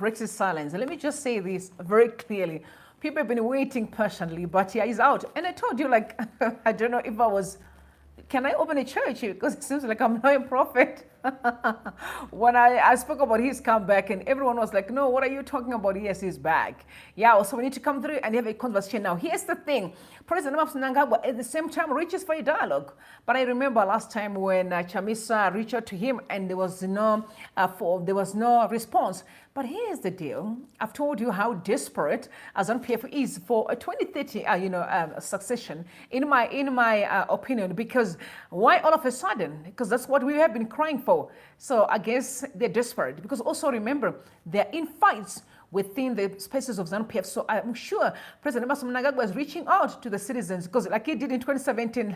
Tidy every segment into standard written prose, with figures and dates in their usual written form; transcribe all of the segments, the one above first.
breaks his silence. Let me just say this very clearly. People have been waiting patiently, but yeah, he's out. And I told you, like, I don't know if I was, can I open a church? Because it seems like I'm not a prophet. When I spoke about his comeback, and everyone was like, no, what are you talking about? Yes, he's back. Yeah, so we need to come through and have a conversation now. Here's the thing. President Mnangagwa at the same time reaches for a dialogue. But I remember last time when Chamisa reached out to him and there was no response. But here's the deal. I've told you how desperate ZANU-PF is for a 2030 succession, in my opinion, because why all of a sudden? Because that's what we have been crying for. So I guess they're desperate, because also remember, they're in fights within the spaces of ZANU-PF. So I'm sure President Mnangagwa is reaching out to the citizens, because like he did in 2017,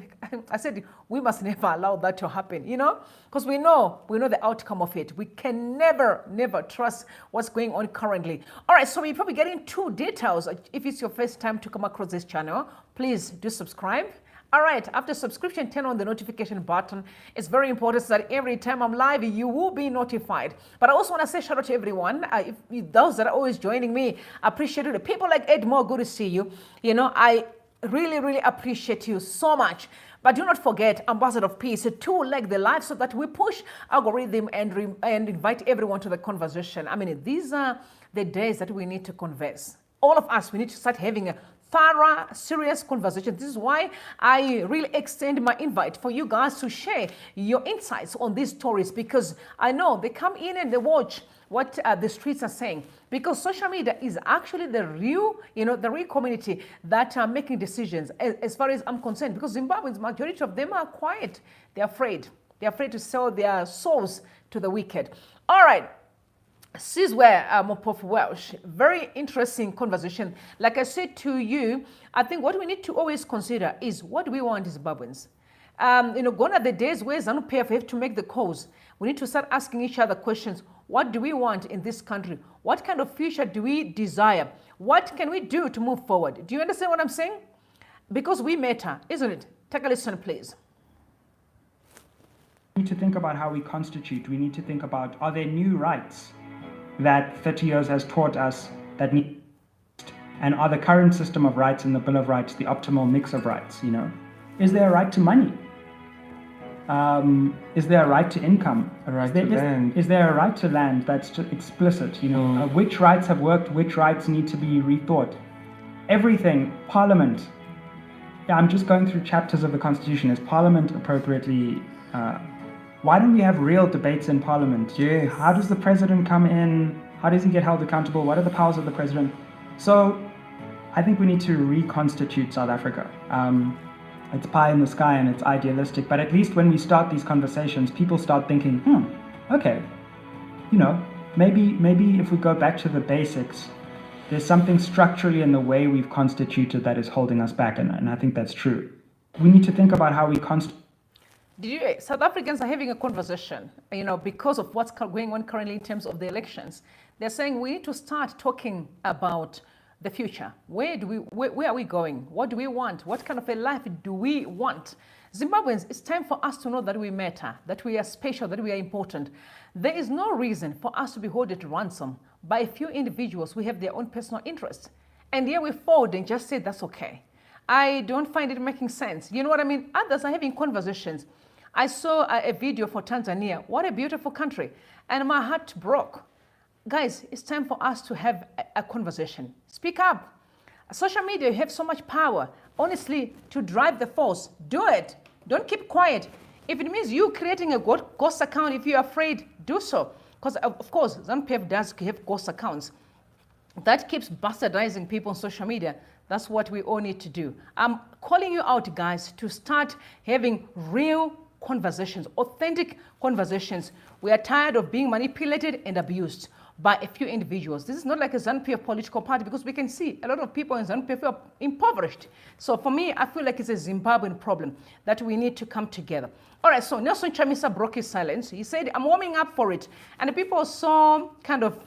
I said, we must never allow that to happen, because we know the outcome of it. We can never trust what's going on currently. All right, so we're probably getting two details. If it's your first time to come across this channel, please do subscribe. All right, after subscription, turn on the notification button. It's very important so that every time I'm live, you will be notified. But I also want to say shout out to everyone. Those that are always joining me, I appreciate it. People like Edmore, good to see you. I really appreciate you so much. But do not forget, Ambassador of Peace, to like the live so that we push algorithm and invite everyone to the conversation. I mean, these are the days that we need to converse. All of us, we need to start having a thorough, serious conversation. This is why I really extend my invite for you guys to share your insights on these stories, because I know they come in and they watch what the streets are saying, because social media is actually the real, the real community that are making decisions as far as I'm concerned, because Zimbabweans, majority of them are quiet. They're afraid. They're afraid to sell their souls to the wicked. All right. Sizwe Mopov Welsh, very interesting conversation. Like I said to you, I think what we need to always consider is what do we want as Zimbabweans. Gone are the days where ZANU-PF have to make the calls. We need to start asking each other questions. What do we want in this country? What kind of future do we desire? What can we do to move forward? Do you understand what I'm saying? Because we matter, isn't it? Take a listen, please. We need to think about how we constitute. We need to think about, are there new rights that 30 years has taught us that need, and are the current system of rights and the Bill of Rights the optimal mix of rights? Is there a right to money? Is there a right to income? A right to land? Is there a right to land that's explicit? Which rights have worked? Which rights need to be rethought? Everything. Parliament. Yeah, I'm just going through chapters of the Constitution. Is Parliament appropriately? Why don't we have real debates in Parliament? Yes. How does the president come in? How does he get held accountable? What are the powers of the president? So I think we need to reconstitute South Africa. It's pie in the sky and it's idealistic, but at least when we start these conversations, people start thinking, okay, maybe if we go back to the basics, there's something structurally in the way we've constituted that is holding us back, and I think that's true. We need to think about how we constitute. South Africans are having a conversation, because of what's going on currently in terms of the elections. They're saying we need to start talking about the future. Where are we going? What do we want? What kind of a life do we want? Zimbabweans, it's time for us to know that we matter, that we are special, that we are important. There is no reason for us to be held at ransom by a few individuals who have their own personal interests. And here we fold and just say that's okay. I don't find it making sense. You know what I mean? Others are having conversations. I saw a video for Tanzania. What a beautiful country. And my heart broke. Guys, it's time for us to have a conversation. Speak up. Social media, you have so much power, honestly, to drive the force. Do it. Don't keep quiet. If it means you creating a ghost account, if you're afraid, do so. Because, of course, ZANU-PF does have ghost accounts. That keeps bastardizing people on social media. That's what we all need to do. I'm calling you out, guys, to start having real conversations, authentic conversations. We are tired of being manipulated and abused by a few individuals. This is not like a ZANU-PF political party, because we can see a lot of people in ZANU-PF are impoverished. So for me, I feel like it's a Zimbabwean problem that we need to come together. All right, so Nelson Chamisa broke his silence. He said, I'm warming up for it. And the people saw kind of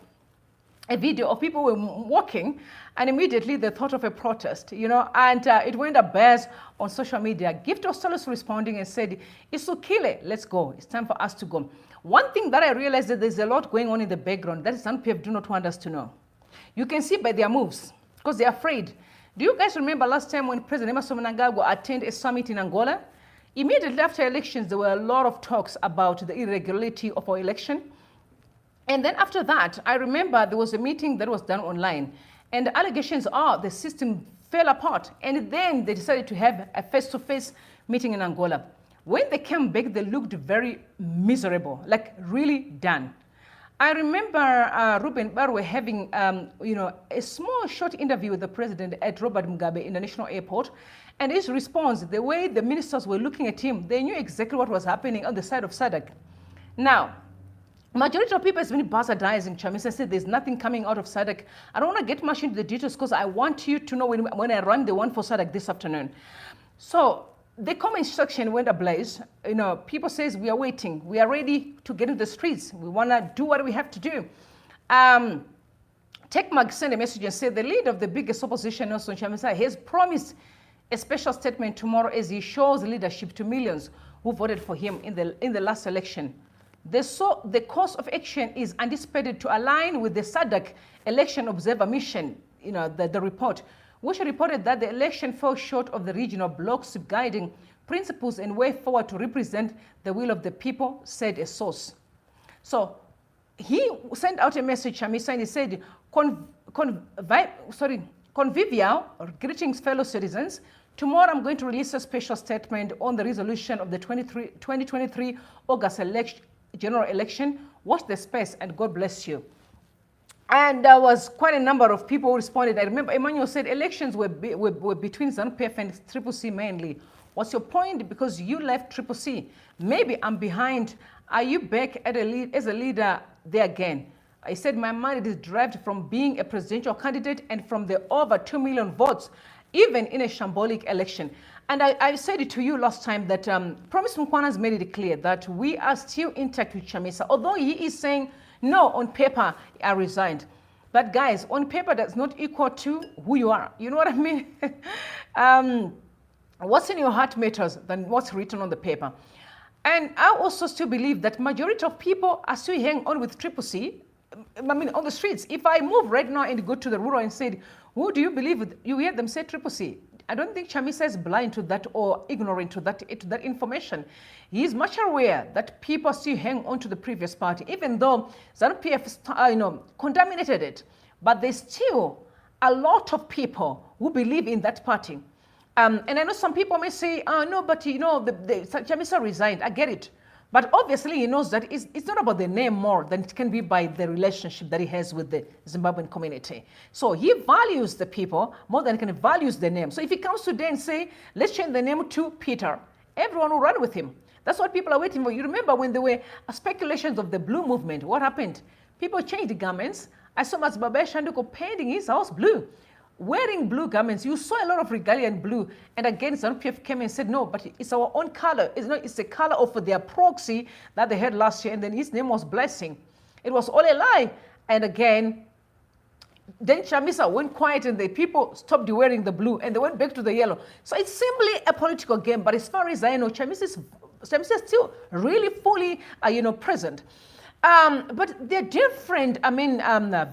a video of people were walking, and immediately they thought of a protest, and it went abuzz on social media. Gift Ostelos responding and said, Isukile, let's go. It's time for us to go. One thing that I realized that there's a lot going on in the background that ZANU-PF do not want us to know. You can see by their moves, because they're afraid. Do you guys remember last time when President Mnangagwa attended a summit in Angola? Immediately after elections, there were a lot of talks about the irregularity of our election. And then after that, I remember there was a meeting that was done online. And the allegations are the system fell apart. And then they decided to have a face-to-face meeting in Angola. When they came back, they looked very miserable, like really done. I remember Ruben Barwe having, a small short interview with the president at Robert Mugabe International Airport. And his response, the way the ministers were looking at him, they knew exactly what was happening on the side of SADC. Now, majority of people has been bastardizing Chamisa, said there's nothing coming out of SADC. I don't want to get much into the details because I want you to know when I run the one for SADC this afternoon. So the comment section went ablaze. People says we are waiting. We are ready to get into the streets. We want to do what we have to do. TechMag sent a message and said the leader of the biggest opposition, Nelson Chamisa, has promised a special statement tomorrow as he shows leadership to millions who voted for him in the last election. The course of action is anticipated to align with the SADC election observer mission, the report, which reported that the election fell short of the regional bloc's guiding principles and way forward to represent the will of the people, said a source. So he sent out a message, Chamisa, and he said, convivial greetings, fellow citizens. Tomorrow I'm going to release a special statement on the resolution of the 2023 August general election. Watch the space and God bless you. And there was quite a number of people who responded. I remember Emmanuel said elections were between ZANU-PF and CCC mainly. What's your point? Because you left CCC. Maybe I'm behind. Are you back as a leader there again? I said my mind is derived from being a presidential candidate and from the over 2 million votes, even in a shambolic election. And I said it to you last time that Promise Mkwana has made it clear that we are still intact with Chamisa, although he is saying, no, on paper, I resigned. But guys, on paper, that's not equal to who you are. You know what I mean? What's in your heart matters than what's written on the paper. And I also still believe that majority of people are still hanging on with CCC. I mean, on the streets. If I move right now and go to the rural and say, who do you believe with? You hear them say CCC. I don't think Chamisa is blind to that or ignorant to that information. He is much aware that people still hang on to the previous party, even though ZANU-PF, contaminated it. But there's still a lot of people who believe in that party. And I know some people may say, no, but Chamisa resigned. I get it. But obviously he knows that it's not about the name more than it can be by the relationship that he has with the Zimbabwean community. So he values the people more than he can values the name. So if he comes today and say, let's change the name to Peter, everyone will run with him. That's what people are waiting for. You remember when there were speculations of the blue movement, what happened? People changed the garments. I saw Mazimbabwe Shanduko painting his house blue. Wearing blue garments, you saw a lot of regalia in blue. And again, ZANU-PF came and said, no, but it's our own color. It's the color of their proxy that they had last year. And then his name was Blessing. It was all a lie. And again, then Chamisa went quiet and the people stopped wearing the blue and they went back to the yellow. So it's simply a political game. But as far as I know, Chamisa is still really fully, present. But there are different,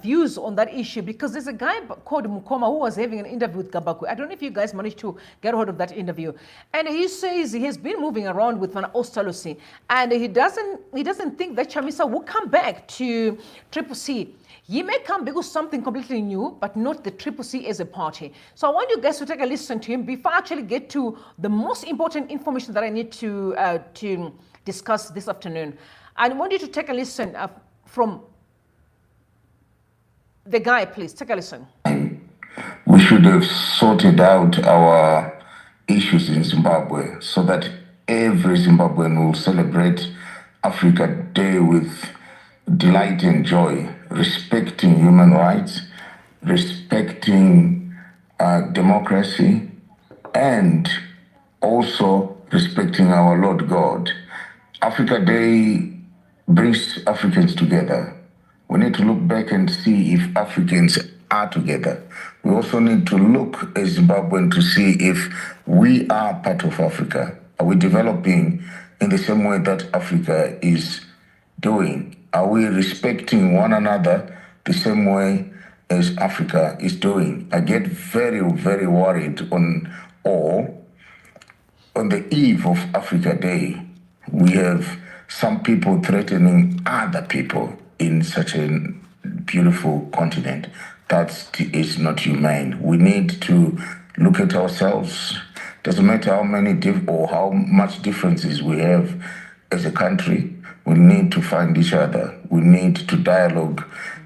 views on that issue because there's a guy called Mukoma who was having an interview with Gabaku. I don't know if you guys managed to get hold of that interview. And he says he has been moving around with Van Oosterlusi and he doesn't think that Chamisa will come back to CCC. He may come because something completely new, but not the CCC as a party. So I want you guys to take a listen to him before I actually get to the most important information that I need to discuss this afternoon. I want you to take a listen from the guy, please. Take a listen. We should have sorted out our issues in Zimbabwe so that every Zimbabwean will celebrate Africa Day with delight and joy, respecting human rights, respecting democracy, and also respecting our Lord God. Africa Day brings Africans together. We need to look back and see if Africans are together. We also need to look as Zimbabwean to see if we are part of Africa. Are we developing in the same way that Africa is doing? Are we respecting one another the same way as Africa is doing? I get very, very worried on the eve of Africa Day. We have some people threatening other people in such a beautiful continent. That is not humane. We need to look at ourselves. Doesn't matter how many or how much differences we have as a country. We need to find each other. We need to dialogue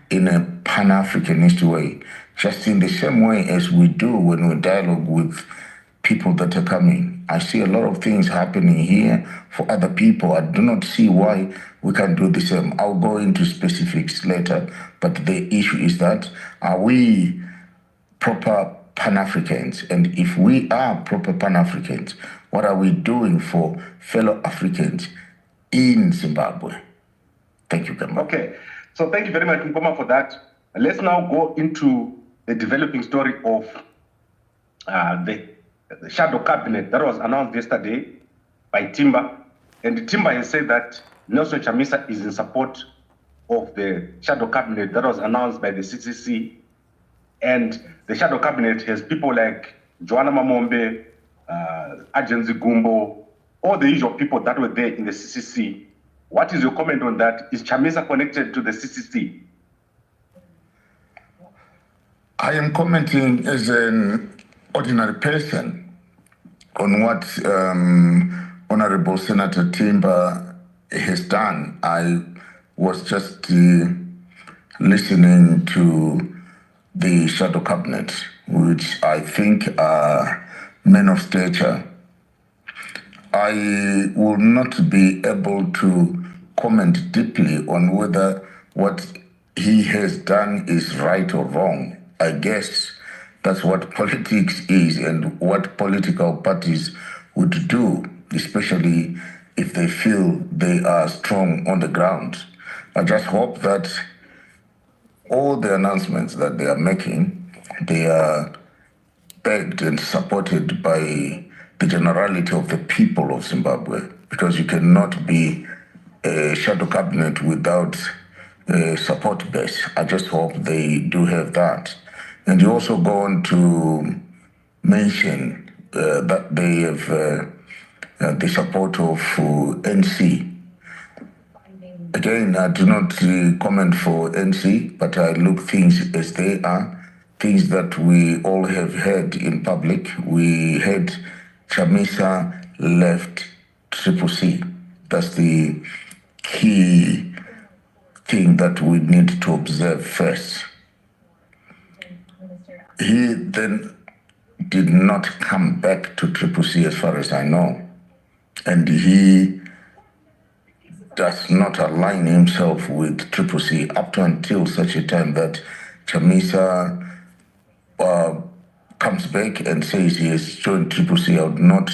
in a Pan-Africanist way, just in the same way as we do when we dialogue with people that are coming. I see a lot of things happening here for other people. I do not see why we can't do the same. I'll go into specifics later, but the issue is that, are we proper Pan-Africans? And if we are proper Pan-Africans, what are we doing for fellow Africans in Zimbabwe? Thank you, Kamba. Okay, so thank you very much, Mpoma, for that. Let's now go into the developing story of the shadow cabinet that was announced yesterday by Timber. And Timber has said that Nelson Chamisa is in support of the shadow cabinet that was announced by the CCC. And the shadow cabinet has people like Joanna Mamombe, Agency Gumbo, all the usual people that were there in the CCC. What is your comment on that? Is Chamisa connected to the CCC? I am commenting as an ordinary person on what Honorable Senator Timber has done. I was just listening to the shadow cabinet, which I think are men of stature. I will not be able to comment deeply on whether what he has done is right or wrong. I guess that's what politics is and what political parties would do, especially if they feel they are strong on the ground. I just hope that all the announcements that they are making, they are backed and supported by the generality of the people of Zimbabwe, because you cannot be a shadow cabinet without a support base. I just hope they do have that. And you also go on to mention that they have the support of NC. Again, I do not comment for NC, but I look things as they are, things that we all have heard in public. We had Chamisa left CCC. That's the key thing that we need to observe first. He then did not come back to CCC as far as I know. And he does not align himself with CCC up to until such a time that Chamisa comes back and says he has joined CCC. I would not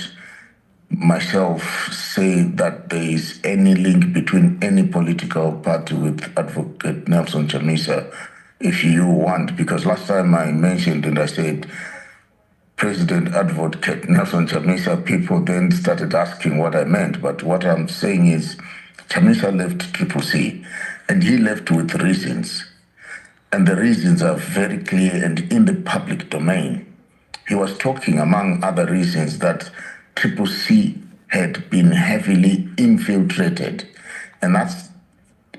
myself say that there is any link between any political party with Advocate Nelson Chamisa, if you want, because last time I mentioned and I said President Advocate Nelson Chamisa, people then started asking what I meant. But what I'm saying is Chamisa left CCC and he left with reasons. And the reasons are very clear and in the public domain. He was talking, among other reasons, that CCC had been heavily infiltrated. And that's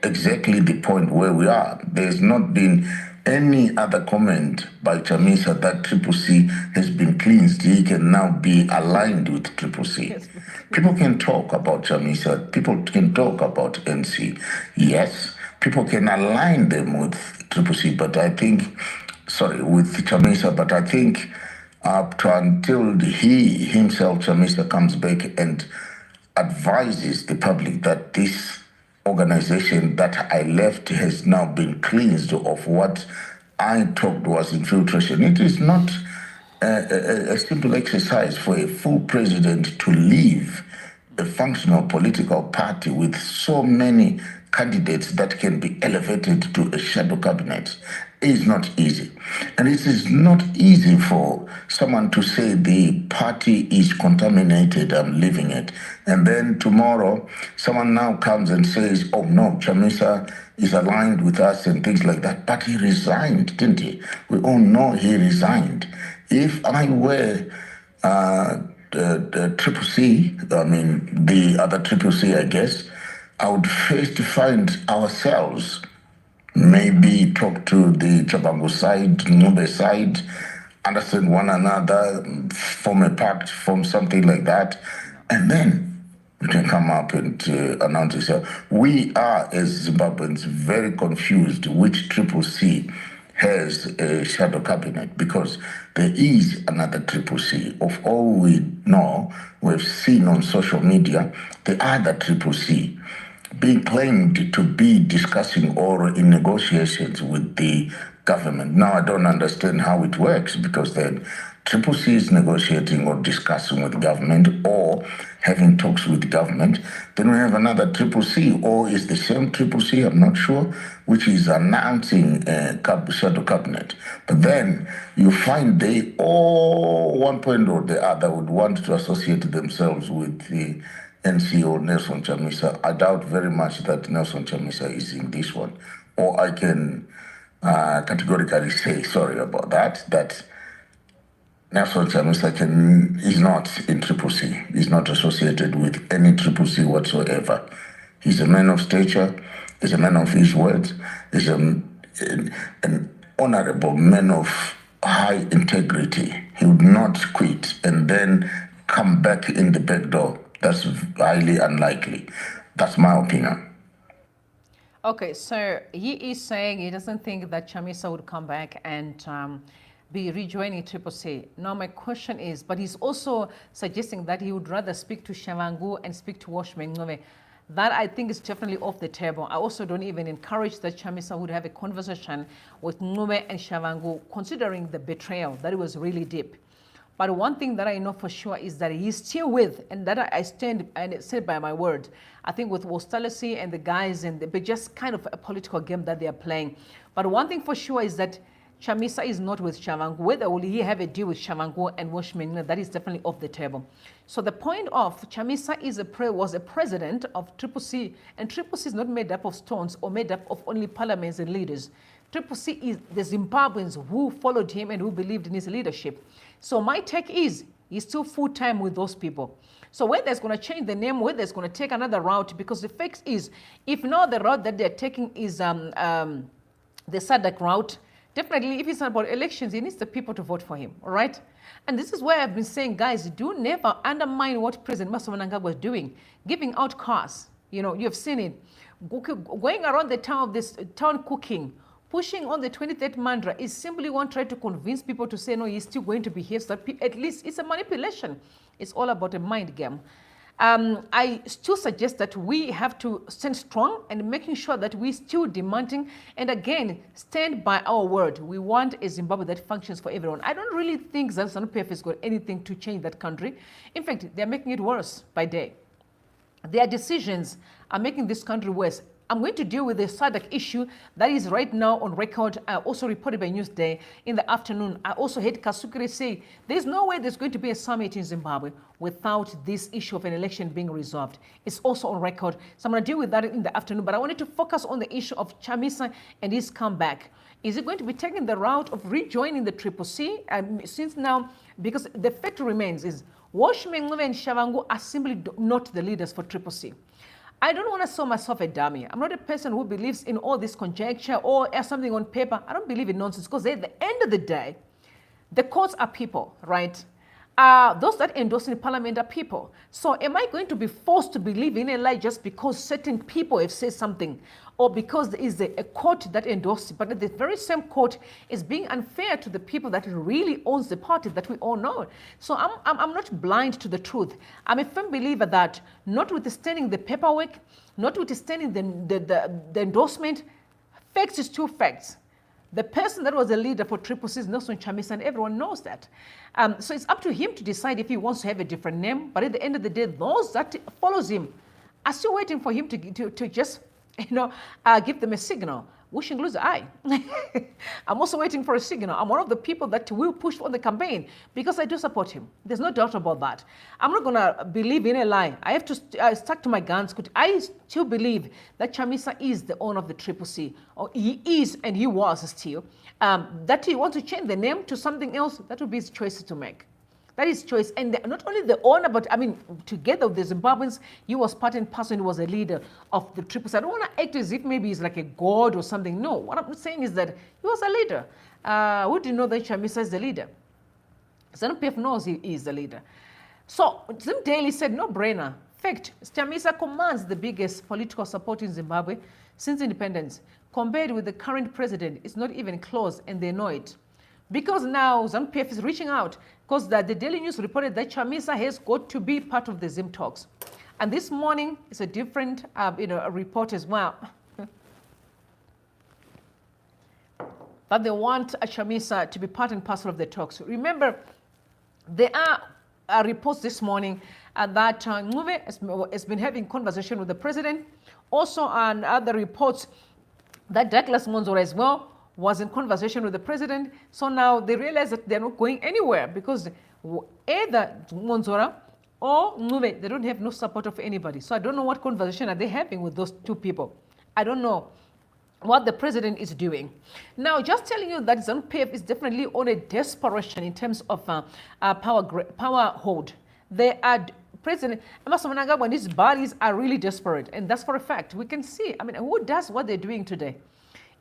exactly the point where we are. There's not been any other comment by Chamisa that CCC has been cleansed. He can now be aligned with CCC. Yes. People can talk about Chamisa. People can talk about NC. Yes, people can align them with CCC, but I think, with Chamisa, but I think up to until he himself, Chamisa, comes back and advises the public that this organization that I left has now been cleansed of what I talked was infiltration. It is not a simple exercise for a full president to leave a functional political party with so many candidates that can be elevated to a shadow cabinet is not easy. And it is not easy for someone to say the party is contaminated, I'm leaving it. And then tomorrow, someone now comes and says, oh no, Chamisa is aligned with us and things like that. But he resigned, didn't he? We all know he resigned. If I were the Triple C, I mean, the other Triple C, I guess, I would first find ourselves, maybe talk to the Chabangu side, Nube side, understand one another, form a pact, form something like that, and then we can come up and announce yourself. We are, as Zimbabweans, very confused which Triple C has a shadow cabinet, because there is another Triple C. Of all we know, we've seen on social media, the other Triple C being claimed to be discussing or in negotiations with the government. Now, I don't understand how it works, because then Triple C is negotiating or discussing with government or having talks with government. Then we have another Triple C, or is the same Triple C, I'm not sure, which is announcing a shadow cabinet. But then you find they all, one point or the other, would want to associate themselves with the NCO Nelson Chamisa. I doubt very much that Nelson Chamisa is in this one. Or I can categorically say, sorry about that, that Nelson Chamisa is not in Triple C. He's not associated with any Triple C whatsoever. He's a man of stature, he's a man of his words, he's an honorable man of high integrity. He would not quit and then come back in the back door. That's highly unlikely. That's my opinion. Okay, so he is saying he doesn't think that Chamisa would come back and be rejoining Triple C. Now my question is, but he's also suggesting that he would rather speak to Shavangu and speak to Mnangagwa. That I think is definitely off the table. I also don't even encourage that Chamisa would have a conversation with Mnangagwa and Shavangu, considering the betrayal, that it was really deep. But one thing that I know for sure is that he's still with, and that I stand and said by my word, I think with Wostalisi and the guys, and but just kind of a political game that they are playing. But one thing for sure is that Chamisa is not with Shavangu. Whether will he have a deal with Shavangu and Mnangagwa, that is definitely off the table. So the point of Chamisa was a president of Triple C, and Triple C is not made up of stones or made up of only parliaments and leaders. Triple C is the Zimbabweans who followed him and who believed in his leadership. So my take is he's still full-time with those people. So whether it's going to change the name, whether it's going to take another route, because the fact is, if now the route that they're taking is the SADC route, definitely if it's about elections, he needs the people to vote for him, all right? And this is why I've been saying, guys, do never undermine what President Mnangagwa was doing, giving out cars. You know, you've seen it. Going around the town, this town cooking, pushing on the 23rd mantra is simply one try to convince people to say, no, he's still going to be here. So that at least it's a manipulation. It's all about a mind game. I still suggest that we have to stand strong and making sure that we still demanding and again stand by our word. We want a Zimbabwe that functions for everyone. I don't really think that ZANU-PF has got anything to change that country. In fact, they're making it worse by day. Their decisions are making this country worse. I'm going to deal with the SADC issue that is right now on record, also reported by Newsday in the afternoon. I also heard Kasukire say there's no way there's going to be a summit in Zimbabwe without this issue of an election being resolved. It's also on record. So I'm going to deal with that in the afternoon, but I wanted to focus on the issue of Chamisa and his comeback. Is it going to be taking the route of rejoining the Triple C? Since now, because the fact remains is Mnangagwa and Shavangu are simply not the leaders for Triple C. I don't want to show myself a dummy. I'm not a person who believes in all this conjecture or something on paper. I don't believe in nonsense because at the end of the day, the courts are people, right? Those that endorse in parliament are people. So am I going to be forced to believe in a lie just because certain people have said something or because there is a court that endorses it, but the very same court is being unfair to the people that really owns the party that we all know? So I'm not blind to the truth. I'm a firm believer that notwithstanding the paperwork, notwithstanding the endorsement, facts is two facts. The person that was a leader for Triple C is Nelson Chamisa, and everyone knows that. So it's up to him to decide if he wants to have a different name. But at the end of the day, those that follows him are still waiting for him to just give them a signal. Wishing lose eye. I'm also waiting for a signal. I'm one of the people that will push on the campaign because I do support him. There's no doubt about that. I'm not going to believe in a lie. I have to stuck to my guns. I still believe that Chamisa is the owner of the Triple C. Or he is and he was still. That he wants to change the name to something else, that would be his choice to make. That is choice. And not only the owner, but I mean, together with the Zimbabweans, he was part and parcel, he was a leader of the Triple C. I don't want to act as if maybe he's like a god or something. No, what I'm saying is that he was a leader. Who didn't know that Chamisa is the leader? ZANU-PF knows he is the leader. So Zim Daily said, no brainer. Fact, Chamisa commands the biggest political support in Zimbabwe since independence. Compared with the current president, it's not even close, and they know it. Because now ZANU-PF is reaching out, because the Daily News reported that Chamisa has got to be part of the Zim talks. And this morning, it's a different report as well. But they want Chamisa to be part and parcel of the talks. Remember, there are reports this morning that Ngube has been having conversation with the president. Also on other reports that Douglas Monzora as well was in conversation with the president. So now they realize that they're not going anywhere because either Monzora or Ngube, they don't have no support of anybody. So I don't know what conversation are they having with those two people. I don't know what the president is doing. Now, just telling you that ZANU-PF is definitely on a desperation in terms of power hold. They are President Mnangagwa and his bodies are really desperate, and that's for a fact. We can see, I mean, who does what they're doing today?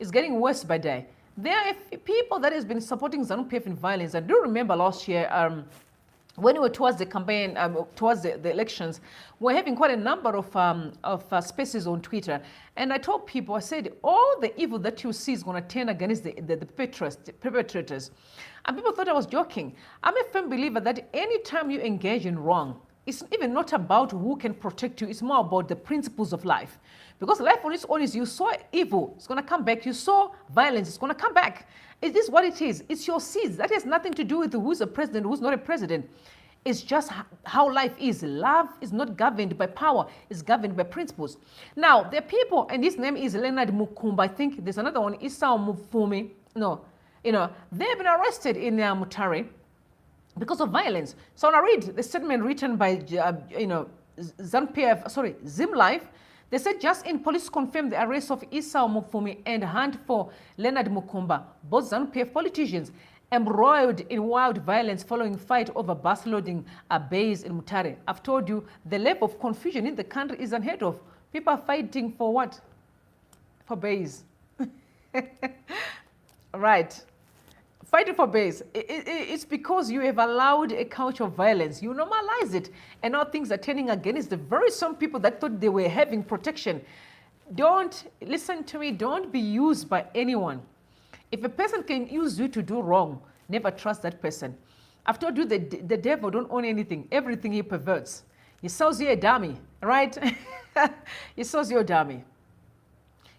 It's getting worse by day. There are people that has been supporting ZANU-PF in violence. I do remember last year, when we were towards the campaign, towards the elections, we're having quite a number of spaces on Twitter. And I told people, I said, all the evil that you see is going to turn against the perpetrators. And people thought I was joking. I'm a firm believer that anytime you engage in wrong, it's even not about who can protect you. It's more about the principles of life. Because life on its own is you saw evil, it's going to come back. You saw violence, it's going to come back. It is what it is. It's your seeds. That has nothing to do with who's a president, who's not a president. It's just how life is. Love is not governed by power. It's governed by principles. Now, there are people, and his name is Leonard Mukumba. I think there's another one, Isao Mufumi. No, they've been arrested in Mutare because of violence. So when I read the statement written by, Zim Life, they said just in police confirmed the arrest of Isao Mufumi and hunt for Leonard Mukumba, both ZANU-PF politicians, embroiled in wild violence following fight over bus loading bays in Mutare. I've told you the level of confusion in the country is unheard of. People are fighting for what? For bays. Right. Fighting for base. It's because you have allowed a culture of violence. You normalize it. And now things are turning against the very same people that thought they were having protection. Don't, listen to me, don't be used by anyone. If a person can use you to do wrong, never trust that person. I've told you the devil don't own anything. Everything he perverts. He sells you a dummy, right? He sells you a dummy.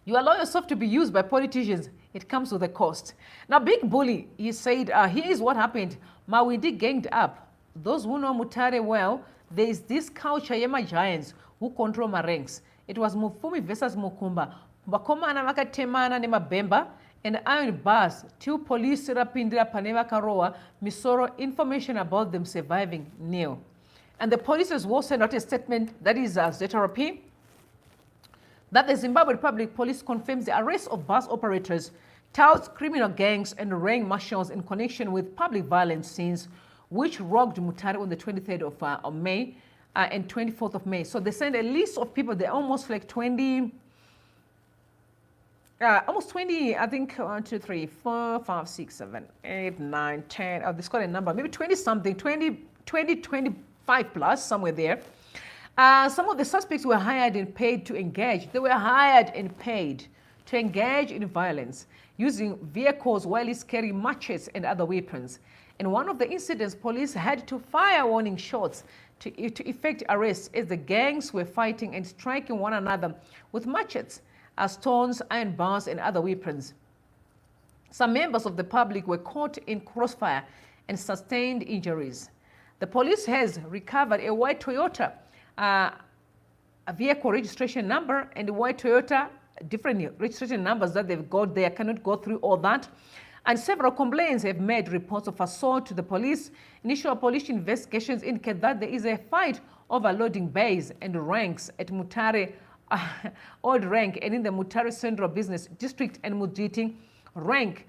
You allow yourself to be used by politicians, it comes with a cost. Now, Big Bully, he said, here is what happened. Mawidi ganged up. Those who know Mutare well, there is this culture, Yema giants, who control my ranks. It was Mufumi versus Mukumba. Bakomana makatemana ne mabemba, and iron bars, two police rapindira paneva karoa, misoro information about them surviving nil. And the police has also sent out a statement, that is ZRP, that the Zimbabwe Republic Police confirms the arrest of bus operators, touts criminal gangs and rank marshals in connection with public violence scenes which rocked Mutare on the 23rd of May and 24th of May. So they sent a list of people, they're almost like 20, I think 1, 2, 3, 4, 5, 6, 7, 8, 9, 10, oh, this got a number, maybe 20 something, 20, 25 plus, somewhere there. Some of the suspects were hired and paid to engage. They were hired and paid to engage in violence using vehicles while he's carrying machetes and other weapons. In one of the incidents, police had to fire warning shots to effect arrests as the gangs were fighting and striking one another with machetes, stones, iron bars, and other weapons. Some members of the public were caught in crossfire and sustained injuries. The police has recovered a white Toyota, a vehicle registration number, and a white Toyota different registration numbers that they've got there. I cannot go through all that. And several complaints have made reports of assault to the police. Initial police investigations indicate that there is a fight over loading bays and ranks at Mutare Old Rank and in the Mutare Central Business District and Muditi Rank,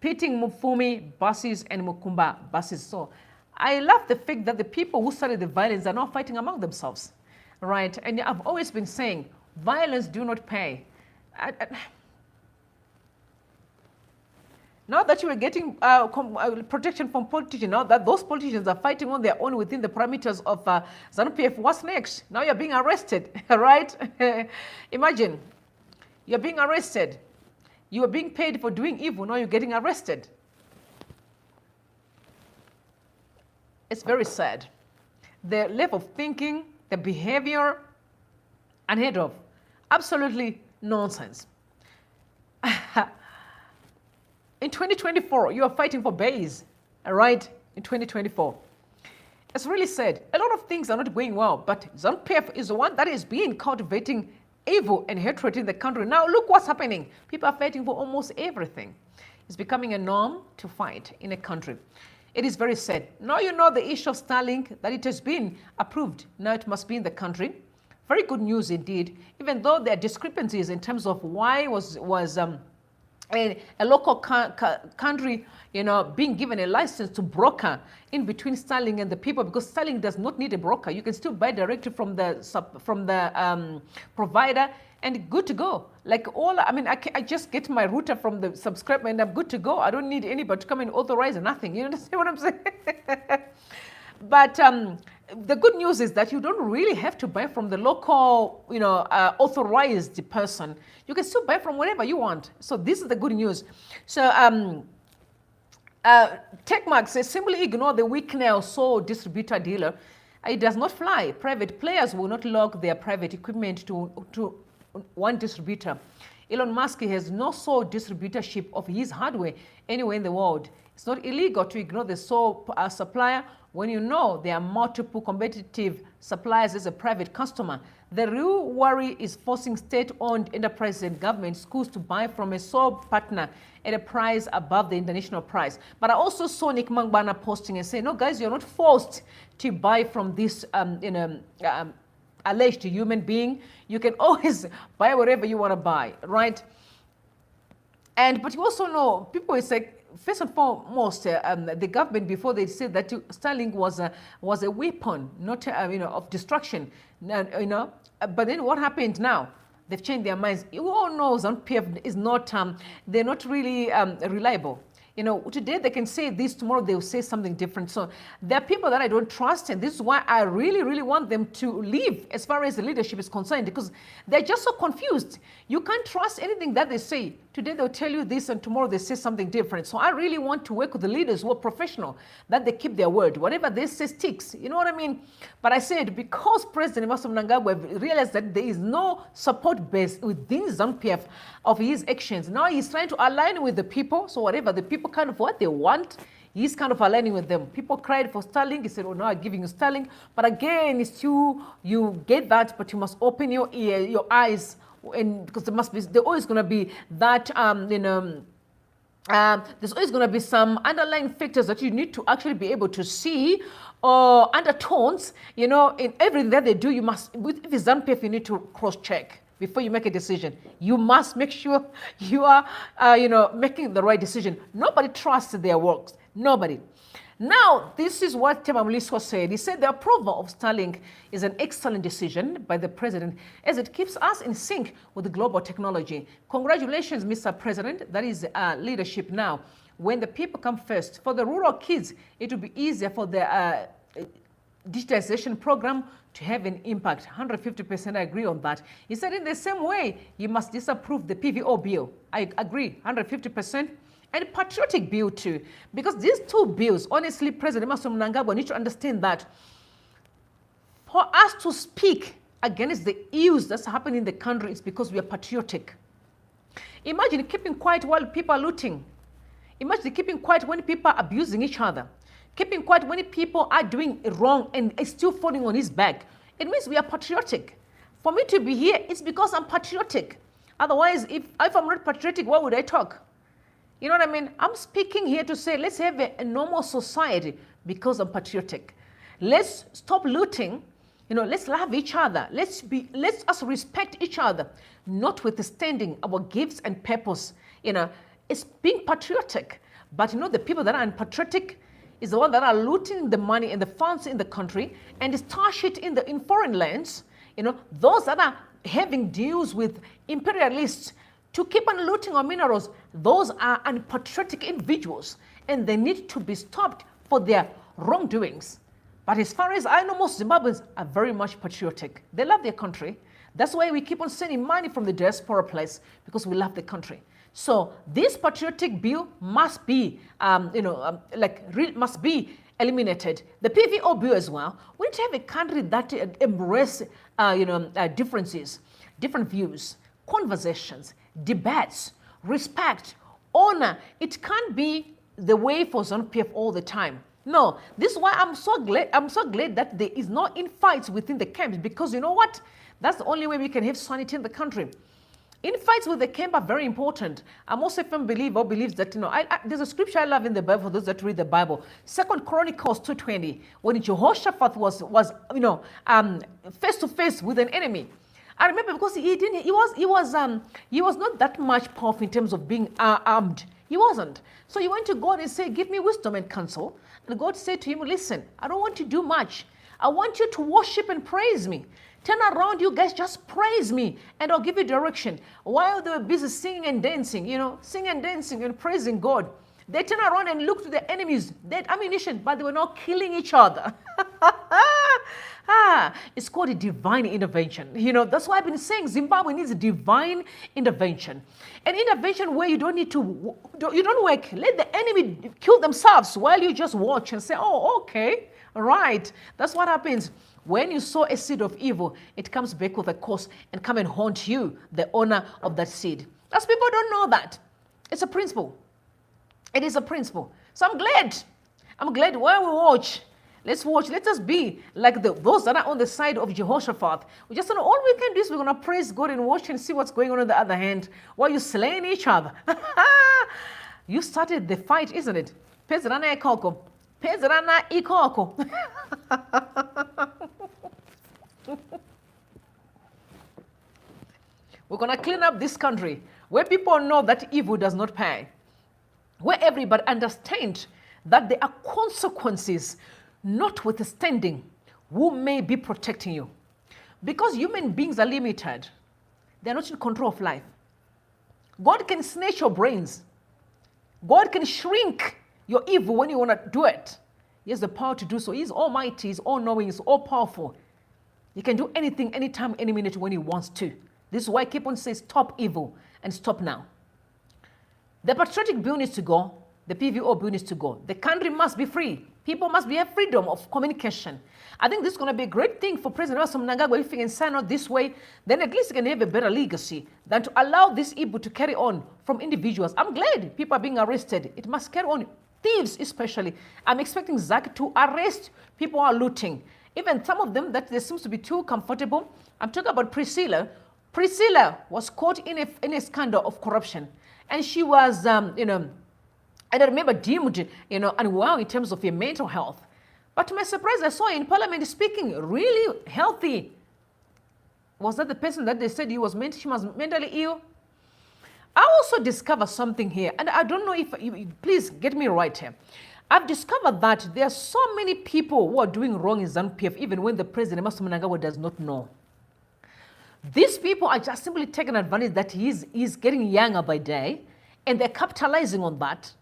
pitting Mufumi buses and Mukumba buses. So I love the fact that the people who started the violence are now fighting among themselves, right? And I've always been saying, violence do not pay. Now that you are getting protection from politicians, now that those politicians are fighting on their own within the parameters of ZANU-PF, what's next? Now you're being arrested, right? Imagine, you're being arrested. You are being paid for doing evil, now you're getting arrested. It's very sad. The level of thinking, the behavior, unheard of. Absolutely nonsense. In 2024, you are fighting for bays, all right? In 2024. It's really sad. A lot of things are not going well, but ZANU-PF is the one that is being cultivating evil and hatred in the country. Now look what's happening. People are fighting for almost everything. It's becoming a norm to fight in a country. It is very sad. Now you know the issue of Starlink, that it has been approved. Now it must be in the country. Very good news indeed, even though there are discrepancies in terms of why was a local country, you know, being given a license to broker in between Starlink and the people, because Starlink does not need a broker. You can still buy directly from the provider and good to go. Like I just get my router from the subscriber and I'm good to go. I don't need anybody to come and authorize nothing. You understand what I'm saying? But the good news is that you don't really have to buy from the local, you know, authorized person. You can still buy from wherever you want. So this is the good news. So TechMark says simply ignore the weak nail sole distributor dealer. It does not fly. Private players will not log their private equipment to one distributor. Elon Musk has no sole distributorship of his hardware anywhere in the world. It's not illegal to ignore the sole supplier when you know there are multiple competitive suppliers as a private customer. The real worry is forcing state-owned enterprises and government schools to buy from a sole partner at a price above the international price. But I also saw Nick Mangbana posting and saying, no, guys, you're not forced to buy from this alleged human being. You can always buy whatever you want to buy, right? But you also know, people is like, first and foremost, the government, before they said that Starlink was a weapon, not of destruction, But then what happened now? They've changed their minds. You all know ZANU-PF is not. They're not really reliable. You know, today they can say this, tomorrow they'll say something different. So there are people that I don't trust, and this is why I really, really want them to leave as far as the leadership is concerned, because they're just so confused. You can't trust anything that they say. Today they'll tell you this, and tomorrow they say something different. So I really want to work with the leaders who are professional, that they keep their word. Whatever they say sticks. You know what I mean? But I said, because President Mnangagwa realized that there is no support base within ZANU-PF of his actions, now he's trying to align with the people. So whatever the people kind of what they want, he's kind of aligning with them. People cried for Starlink. He said, oh, no, I'm giving you Starlink. But again, it's you get that, but you must open your ear, your eyes, and because there's always going to be that, there's always going to be some underlying factors that you need to actually be able to see, or undertones, in everything that they do. You must, if it's ZANU-PF, you need to cross-check before you make a decision. You must make sure you are, making the right decision. Nobody trusts their works. Nobody. Now, this is what Tema Mliswa said. He said the approval of Starlink is an excellent decision by the president as it keeps us in sync with the global technology. Congratulations, Mr. President. That is leadership now. When the people come first, for the rural kids, it will be easier for the digitization program to have an impact. 150% I agree on that. He said in the same way, you must disapprove the PVO bill. I agree, 150%. And patriotic bill too. Because these two bills, honestly, President Mnangagwa needs to understand that for us to speak against the ills that's happening in the country, it's because we are patriotic. Imagine keeping quiet while people are looting. Imagine keeping quiet when people are abusing each other. Keeping quiet when people are doing wrong and it's still falling on his back. It means we are patriotic. For me to be here, it's because I'm patriotic. Otherwise, if I'm not patriotic, why would I talk? You know what I mean? I'm speaking here to say, let's have a normal society because I'm patriotic. Let's stop looting. You know, let's love each other. Let's us respect each other, notwithstanding our gifts and purpose. You know, it's being patriotic. But you know, the people that are unpatriotic is the one that are looting the money and the funds in the country and stash it in foreign lands. You know, those that are having deals with imperialists to keep on looting our minerals, those are unpatriotic individuals, and they need to be stopped for their wrongdoings. But as far as I know, most Zimbabweans are very much patriotic. They love their country. That's why we keep on sending money from the diaspora place, because we love the country. So this patriotic bill must be, must be eliminated. The PVO bill as well. We need to have a country that embrace, differences, different views, conversations, debates, respect, honor. It can't be the way for ZANU-PF all the time. No, this is why I'm so glad that there is no infights within the camps, because you know what? That's the only way we can have sanity in the country. Infights with the camp are very important. I'm also a firm believer, believes that, there's a scripture I love in the Bible for those that read the Bible. 2 Chronicles 2:20, when Jehoshaphat was face to face with an enemy. I remember because he was not that much powerful in terms of being armed. He wasn't. So he went to God and said, give me wisdom and counsel. And God said to him, listen, I don't want to do much. I want you to worship and praise me. Turn around, you guys, just praise me, and I'll give you direction. While they were busy singing and dancing, singing and dancing and praising God, they turned around and looked to the enemies. They had ammunition, but they were not killing each other. It's called a divine intervention. That's why I've been saying Zimbabwe needs a divine intervention. An intervention where you don't work. Let the enemy kill themselves while you just watch and say, oh, okay, all right. That's what happens. When you sow a seed of evil, it comes back with a curse and come and haunt you, the owner of that seed. As people don't know that. It's a principle. It is a principle. So I'm glad when we watch, let's watch. Let us be like those that are on the side of Jehoshaphat. We just all we can do is we're going to praise God and watch and see what's going on the other hand while you're slaying each other. You started the fight, isn't it? Pezrana ikoko. Pezrana ikoko. We're going to clean up this country where people know that evil does not pay. Where everybody understands that there are consequences, notwithstanding who may be protecting you. Because human beings are limited. They're not in control of life. God can snatch your brains. God can shrink your evil when you want to do it. He has the power to do so. He's almighty, he's all-knowing, he's all-powerful. He can do anything, anytime, any minute when he wants to. This is why I keep on saying stop evil and stop now. The patriotic bill needs to go. The PVO bill needs to go. The country must be free. People must have freedom of communication. I think this is going to be a great thing for President Mnangagwa. If he can sign out this way, then at least he can have a better legacy than to allow this evil to carry on from individuals. I'm glad people are being arrested. It must carry on. Thieves especially. I'm expecting ZAC to arrest people who are looting. Even some of them that they seems to be too comfortable. I'm talking about Priscilla. Priscilla was caught in a scandal of corruption. And she was, and I remember deemed, unwell in terms of her mental health. But to my surprise, I saw her in parliament speaking really healthy. Was that the person that they said she was mentally ill? I also discovered something here, and I don't know if please get me right here. I've discovered that there are so many people who are doing wrong in ZANU-PF, even when the president, Mnangagwa, does not know. These people are just simply taking advantage that he's getting younger by day, and they're capitalizing on that.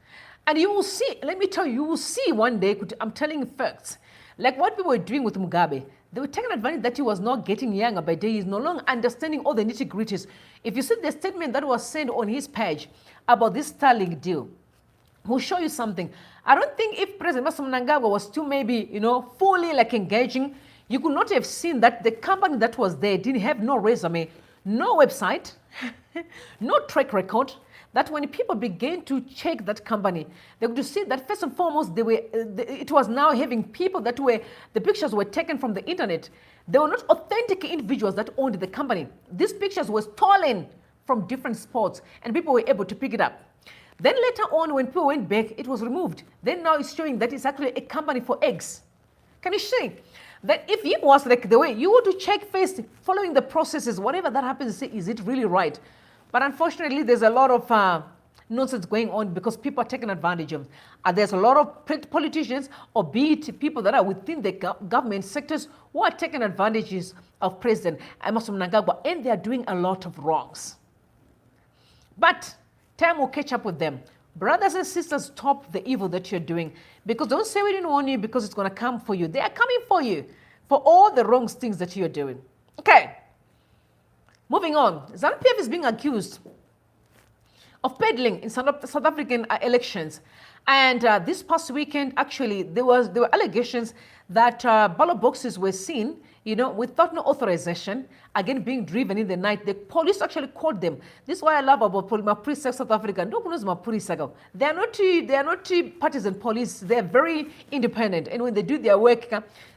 And you will see, let me tell you, you will see one day, I'm telling you facts, like what people were doing with Mugabe. They were taking advantage that he was not getting younger by day. He's no longer understanding all the nitty-gritties. If you see the statement that was sent on his page about this Starlink deal, we'll show you something. I don't think if President Mnangagwa was still maybe, fully engaging, you could not have seen that the company that was there didn't have no resume, no website, no track record. that when people began to check that company, they could see that first and foremost, it was now having people that were, the pictures were taken from the internet. They were not authentic individuals that owned the company. These pictures were stolen from different spots, and people were able to pick it up. Then later on, when people went back, it was removed. Then now it's showing that it's actually a company for eggs. Can you see? That if it was like the way you want to check first, following the processes, whatever that happens, say, is it really right? But unfortunately, there's a lot of nonsense going on because people are taking advantage of. There's a lot of politicians, or be it people that are within the government sectors, who are taking advantages of President Mnangagwa, and they are doing a lot of wrongs. But time will catch up with them. Brothers and sisters, stop the evil that you're doing. Because don't say we didn't warn you, because it's going to come for you. They are coming for you for all the wrong things that you're doing. Okay. Moving on. ZANU-PF is being accused of peddling in South African elections. And this past weekend, actually, there were allegations that ballot boxes were seen, without no authorization, again being driven in the night. The police actually caught them. This is why I love about Mapurisa South Africa. They are not partisan police. They are very independent. And when they do their work,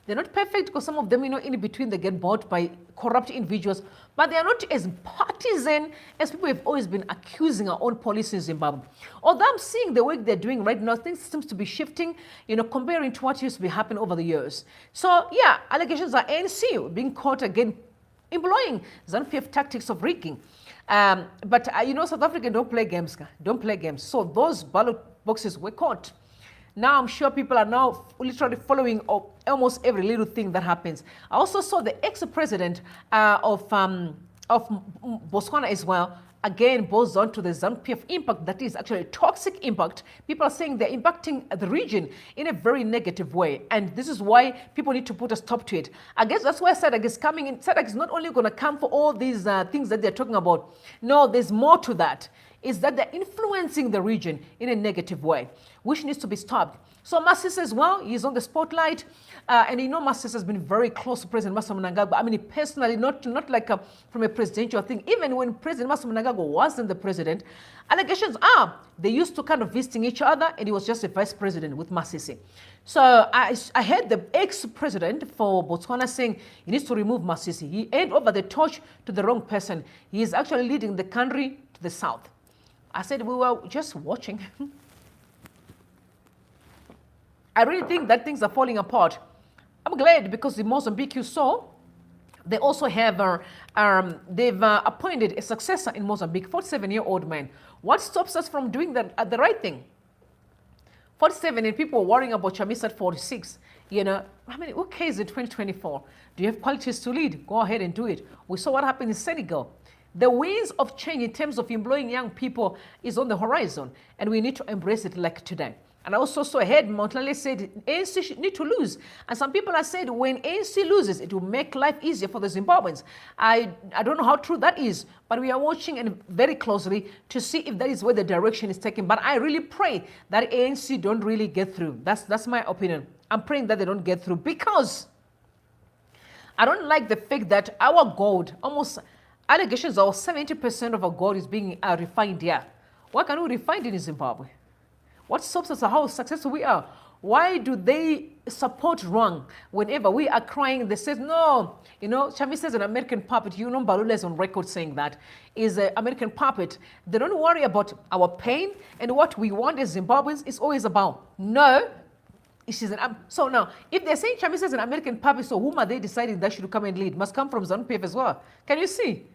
they're not perfect, because some of them, in between, they get bought by corrupt individuals. But they are not as partisan as people have always been accusing our own police in Zimbabwe. Although I'm seeing the work they're doing right now, things seems to be shifting, comparing to what used to be happening over the years. So, yeah, allegations are ANC being caught again employing ZANU-PF tactics of rigging. But South Africa don't play games. Don't play games. So those ballot boxes were caught. Now I'm sure people are now literally following almost every little thing that happens. I also saw the ex-president of Botswana as well, again boils on to the ZANU-PF impact that is actually a toxic impact. People are saying they're impacting the region in a very negative way. And this is why people need to put a stop to it. I guess that's why SADC is coming in. SADC is not only going to come for all these things that they're talking about. No, there's more to that. Is that they're influencing the region in a negative way, which needs to be stopped. So Masisi as well, he's on the spotlight. And Masisi has been very close to President Mnangagwa. I mean, personally, not like from a presidential thing. Even when President Mnangagwa wasn't the president, allegations are they used to kind of visiting each other, and he was just a vice president with Masisi. So I heard the ex-president for Botswana saying he needs to remove Masisi. He handed over the torch to the wrong person. He is actually leading the country to the south. I said we were just watching. I really think that things are falling apart. I'm glad, because in Mozambique, you saw, they also have, they've appointed a successor in Mozambique, 47-year-old man. What stops us from doing the right thing? 47, and people are worrying about Chamisa at 46. Who cares in 2024? Do you have qualities to lead? Go ahead and do it. We saw what happened in Senegal. The winds of change in terms of employing young people is on the horizon, and we need to embrace it like today. And I also saw ahead, Montlale said ANC need to lose. And some people have said when ANC loses, it will make life easier for the Zimbabweans. I don't know how true that is, but we are watching and very closely to see if that is where the direction is taken. But I really pray that ANC don't really get through. That's my opinion. I'm praying that they don't get through, because I don't like the fact that our gold, almost allegations are 70% of our gold is being refined here. Why can't we refine it in Zimbabwe? What stops us how successful we are? Why do they support wrong whenever we are crying? They say, no, Chamisa is an American puppet. Balula is on record saying that is an American puppet. They don't worry about our pain, and what we want as Zimbabweans is always about, no, so now, if they're saying Chamisa is an American puppet, so whom are they deciding that should come and lead? Must come from ZANU-PF as well. Can you see?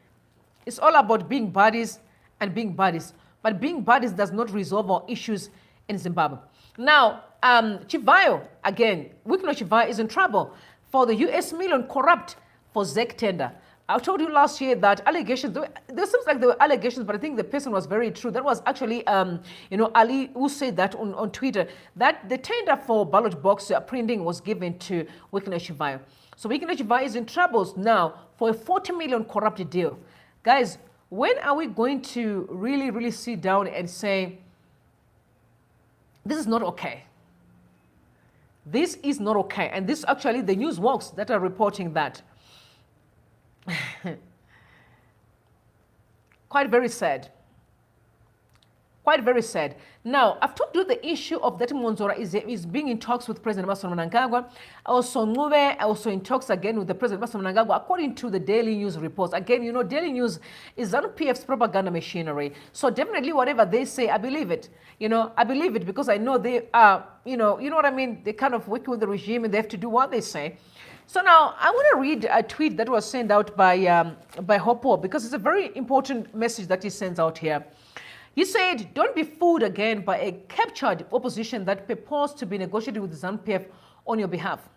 It's all about being buddies and being buddies. But being buddies does not resolve our issues in Zimbabwe. Now, Chivayo, again, Wikino Chivayo is in trouble for the US million corrupt for ZEC tender. I told you last year that allegations, there seems like there were allegations, but I think the person was very true. That was actually, Ali who said that on Twitter, that the tender for ballot box printing was given to Wikino Chivayo. So Wikino Chivayo is in troubles now for a 40 million corrupted deal. Guys, when are we going to really, really sit down and say, this is not okay? This is not okay. And this actually, the news walks that are reporting that. Quite very sad. Quite very sad. Now, I've told you the issue of that Monzora is being in talks with President Mnangagwa. Also, Ngube also in talks again with the President Mnangagwa, according to the Daily News reports. Again, you know, Daily News is ZANU-PF's propaganda machinery. So definitely whatever they say, I believe it. You know, I believe it because I know they are, you know what I mean? They kind of work with the regime and they have to do what they say. So now, I want to read a tweet that was sent out by Hopo because it's a very important message that he sends out here. He said, don't be fooled again by a captured opposition that purports to be negotiating with the ZANU-PF on your behalf.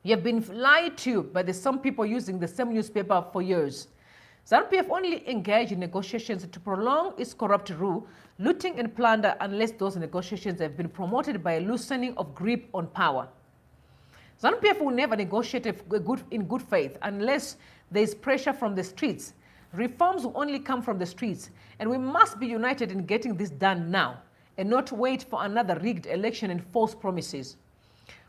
You have been lied to by some people using the same newspaper for years. ZANU-PF only engaged in negotiations to prolong its corrupt rule, looting and plunder unless those negotiations have been promoted by a loosening of grip on power. ZANU-PF will never negotiate in good faith unless there is pressure from the streets. Reforms will only come from the streets, and we must be united in getting this done now and not wait for another rigged election and false promises.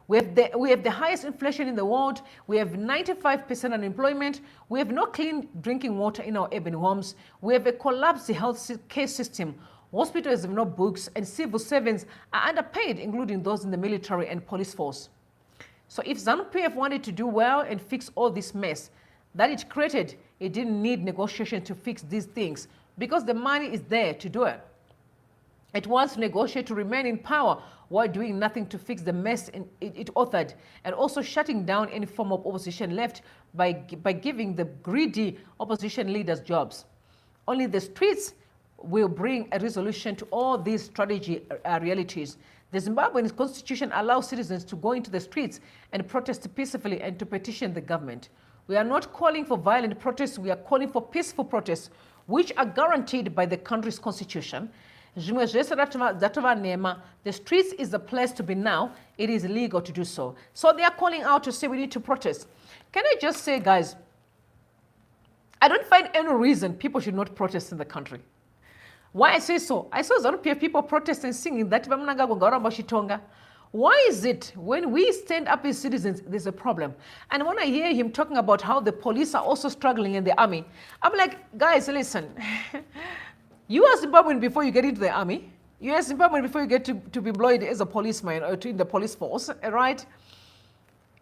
We have the highest inflation in the world. We have 95% unemployment. We have no clean drinking water in our urban homes. We have a collapsed health care system. Hospitals have no books, and civil servants are underpaid, including those in the military and police force. So if ZANU-PF wanted to do well and fix all this mess that it created, it didn't need negotiation to fix these things because the money is there to do it. It wants to negotiate to remain in power while doing nothing to fix the mess it authored, and also shutting down any form of opposition left by giving the greedy opposition leaders jobs. Only the streets will bring a resolution to all these strategy realities. The Zimbabwean constitution allows citizens to go into the streets and protest peacefully and to petition the government. We are not calling for violent protests, we are calling for peaceful protests, which are guaranteed by the country's constitution. The streets is the place to be now. It is illegal to do so. So they are calling out to say we need to protest. Can I just say, guys, I don't find any reason people should not protest in the country. Why I say so? I saw ZANU-PF people protest and singing that Mnangagwa Garamba Shitonga. Why is it when we stand up as citizens, there's a problem? And when I hear him talking about how the police are also struggling in the army, I'm like, guys, listen. You are Zimbabwean before you get into the army. You are Zimbabwean before you get to be employed as a policeman or in the police force, right?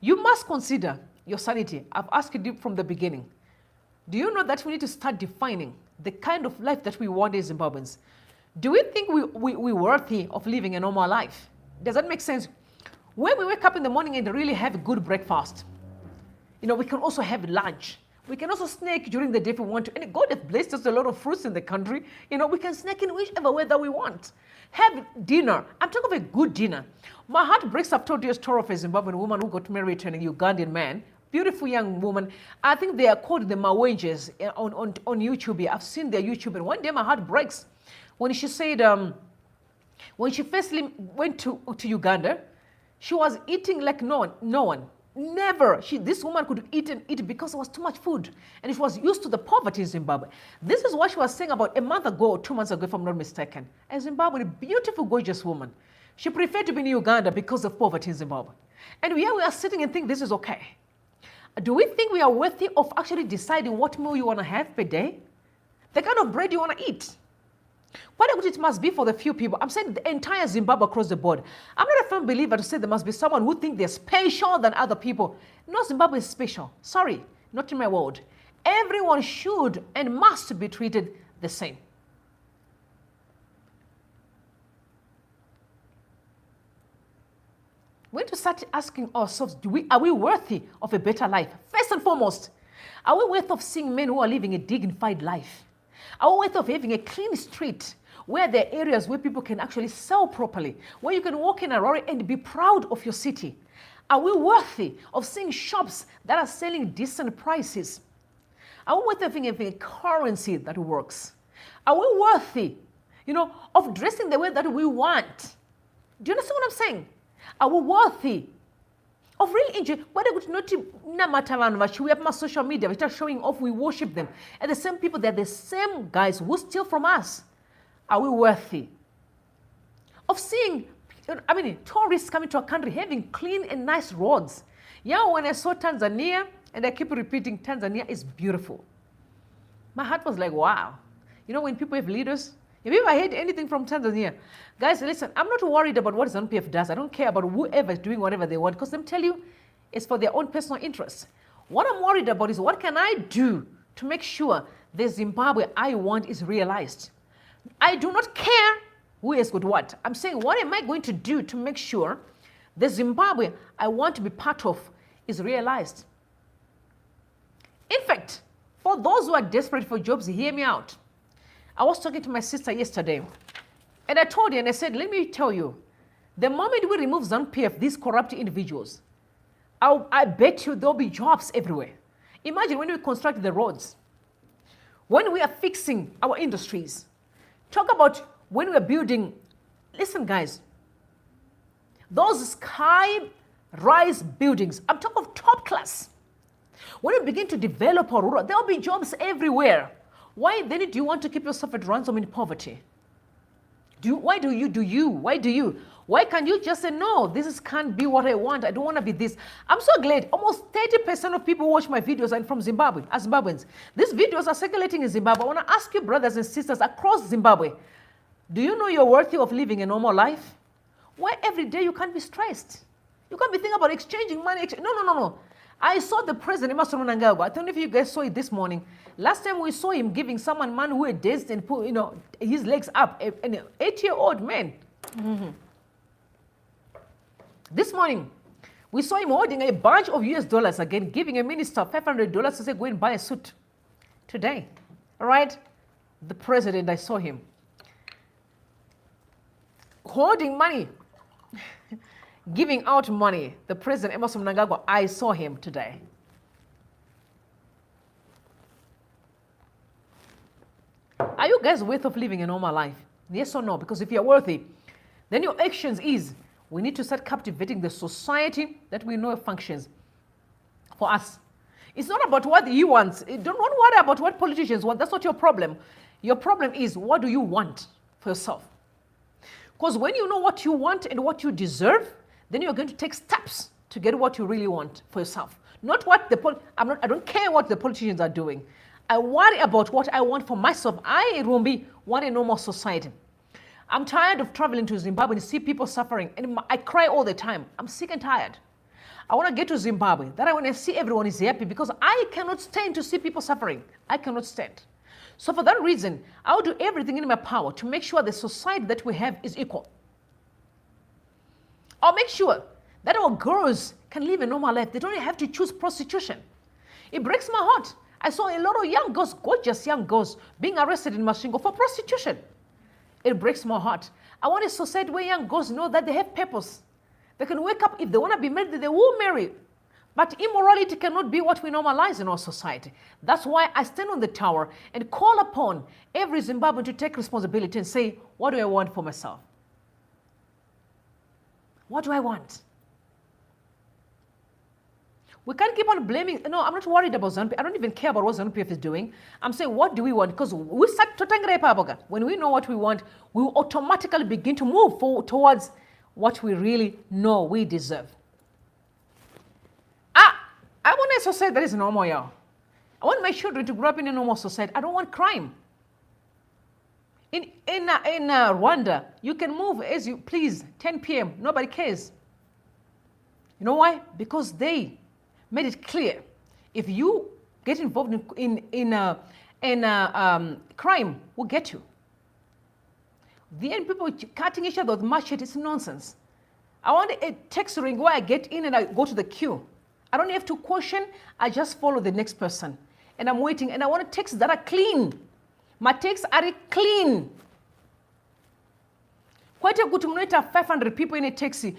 You must consider your sanity. I've asked you from the beginning. Do you know that we need to start defining the kind of life that we want as Zimbabweans? Do we think we're worthy of living a normal life? Does that make sense? When we wake up in the morning and really have a good breakfast, you know, we can also have lunch. We can also snack during the day if we want to. And God has blessed us a lot of fruits in the country. You know, we can snack in whichever way that we want. Have dinner. I'm talking of a good dinner. My heart breaks. I've told you a story of a Zimbabwean woman who got married to a Ugandan man. Beautiful young woman. I think they are called the Mawenjes on YouTube. I've seen their YouTube. And one day my heart breaks when she said, when she firstly went to Uganda, she was eating like no one. Never. This woman could eat because there was too much food. And she was used to the poverty in Zimbabwe. This is what she was saying about a month ago or 2 months ago, if I'm not mistaken. A Zimbabwean, beautiful, gorgeous woman. She preferred to be in Uganda because of poverty in Zimbabwe. And here we are sitting and think this is okay. Do we think we are worthy of actually deciding what meal you want to have per day? The kind of bread you want to eat? What good it must be for the few people. I'm saying the entire Zimbabwe across the board. I'm not a firm believer to say there must be someone who thinks they're special than other people. No, Zimbabwe is special. Sorry, not in my world. Everyone should and must be treated the same. We need to start asking ourselves, are we worthy of a better life? First and foremost, are we worthy of seeing men who are living a dignified life? Are we worthy of having a clean street where there are areas where people can actually sell properly, where you can walk in a lorry and be proud of your city? Are we worthy of seeing shops that are selling decent prices? Are we worthy of having a currency that works? Are we worthy, of dressing the way that we want? Do you understand what I'm saying? Are we worthy of really enjoying? Whether it's not we have my social media, we start showing off, we worship them. And the same people, they're the same guys who steal from us. Are we worthy of seeing, tourists coming to our country having clean and nice roads? Yeah, when I saw Tanzania, and I keep repeating, Tanzania is beautiful. My heart was like, wow. When people have leaders, Have you ever heard anything from Tanzania? Guys, listen, I'm not worried about what ZANU-PF does. I don't care about whoever is doing whatever they want, because let me tell you, it's for their own personal interests. What I'm worried about is what can I do to make sure the Zimbabwe I want is realized. I do not care who has got what. I'm saying, what am I going to do to make sure the Zimbabwe I want to be part of is realized? In fact, for those who are desperate for jobs, hear me out. I was talking to my sister yesterday, and I told her, and I said, let me tell you, the moment we remove ZANU-PF, these corrupt individuals, I bet you there'll be jobs everywhere. Imagine when we construct the roads, when we are fixing our industries. Talk about when we're building. Listen, guys, those sky-rise buildings, I'm talking of top class. When we begin to develop our rural, there'll be jobs everywhere. Why then do you want to keep yourself at ransom in poverty? Why do you? Why can't you just say, no, can't be what I want. I don't want to be this. I'm so glad almost 30% of people who watch my videos are from Zimbabwe, as Zimbabweans. These videos are circulating in Zimbabwe. I want to ask you, brothers and sisters across Zimbabwe, do you know you're worthy of living a normal life? Why every day you can't be stressed? You can't be thinking about exchanging money. No. I saw the president, Mnangagwa. I don't know if you guys saw it this morning. Last time we saw him giving someone man who had dazed and put, his legs up, an 8-year-old man. Mm-hmm. This morning, we saw him holding a bunch of US dollars again, giving a minister $500 to say, go and buy a suit. Today, all right? The president, I saw him holding money, giving out money. The president, Mnangagwa, I saw him today. Are you guys worthy of living a normal life? Yes or no? Because if you're worthy, then your actions is, we need to start captivating the society that we know functions for us. It's not about what he wants. Don't worry about what politicians want. That's not your problem. Your problem is, what do you want for yourself? Because when you know what you want and what you deserve, then you're going to take steps to get what you really want for yourself. Not what I don't care what the politicians are doing. I worry about what I want for myself. I, Rumbi, want a normal society. I'm tired of traveling to Zimbabwe and see people suffering, and I cry all the time. I'm sick and tired. I want to get to Zimbabwe, that I want to see everyone is happy, because I cannot stand to see people suffering. I cannot stand. So for that reason, I'll do everything in my power to make sure the society that we have is equal. I'll make sure that our girls can live a normal life. They don't have to choose prostitution. It breaks my heart. I saw a lot of young girls, gorgeous young girls, being arrested in Masvingo for prostitution. It breaks my heart. I want a society where young girls know that they have purpose. They can wake up, if they want to be married, they will marry. But immorality cannot be what we normalize in our society. That's why I stand on the tower and call upon every Zimbabwean to take responsibility and say, what do I want for myself? What do I want? We can't keep on blaming. No, I'm not worried about ZANU-PF. I don't even care about what ZANU-PF is doing. I'm saying, what do we want? Because we start to tangle. When we know what we want, we will automatically begin to move forward towards what we really know we deserve. I want a society that is normal, y'all. I want my children to grow up in a normal society. I don't want crime. In Rwanda, you can move as you please, 10 p.m. Nobody cares. You know why? Because they made it clear, if you get involved in crime, we'll get you. The end people cutting each other with machete is nonsense. I want a text ring where I get in and I go to the queue. I don't have to question, I just follow the next person. And I'm waiting, and I want texts that are clean. My texts are clean. Quite a good to 500 people in a taxi.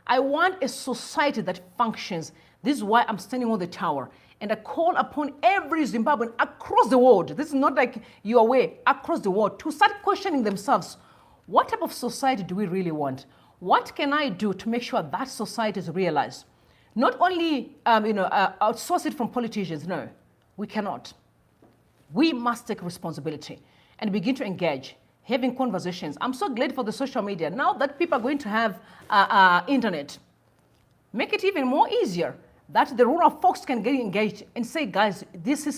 I want a society that functions. This is why I'm standing on the tower. And I call upon every Zimbabwean across the world. This is not like you're away, across the world, to start questioning themselves. What type of society do we really want? What can I do to make sure that society is realized? Not only outsource it from politicians. No, we cannot. We must take responsibility and begin to engage, having conversations. I'm so glad for the social media. Now that people are going to have internet, make it even more easier that the rural folks can get engaged and say, guys,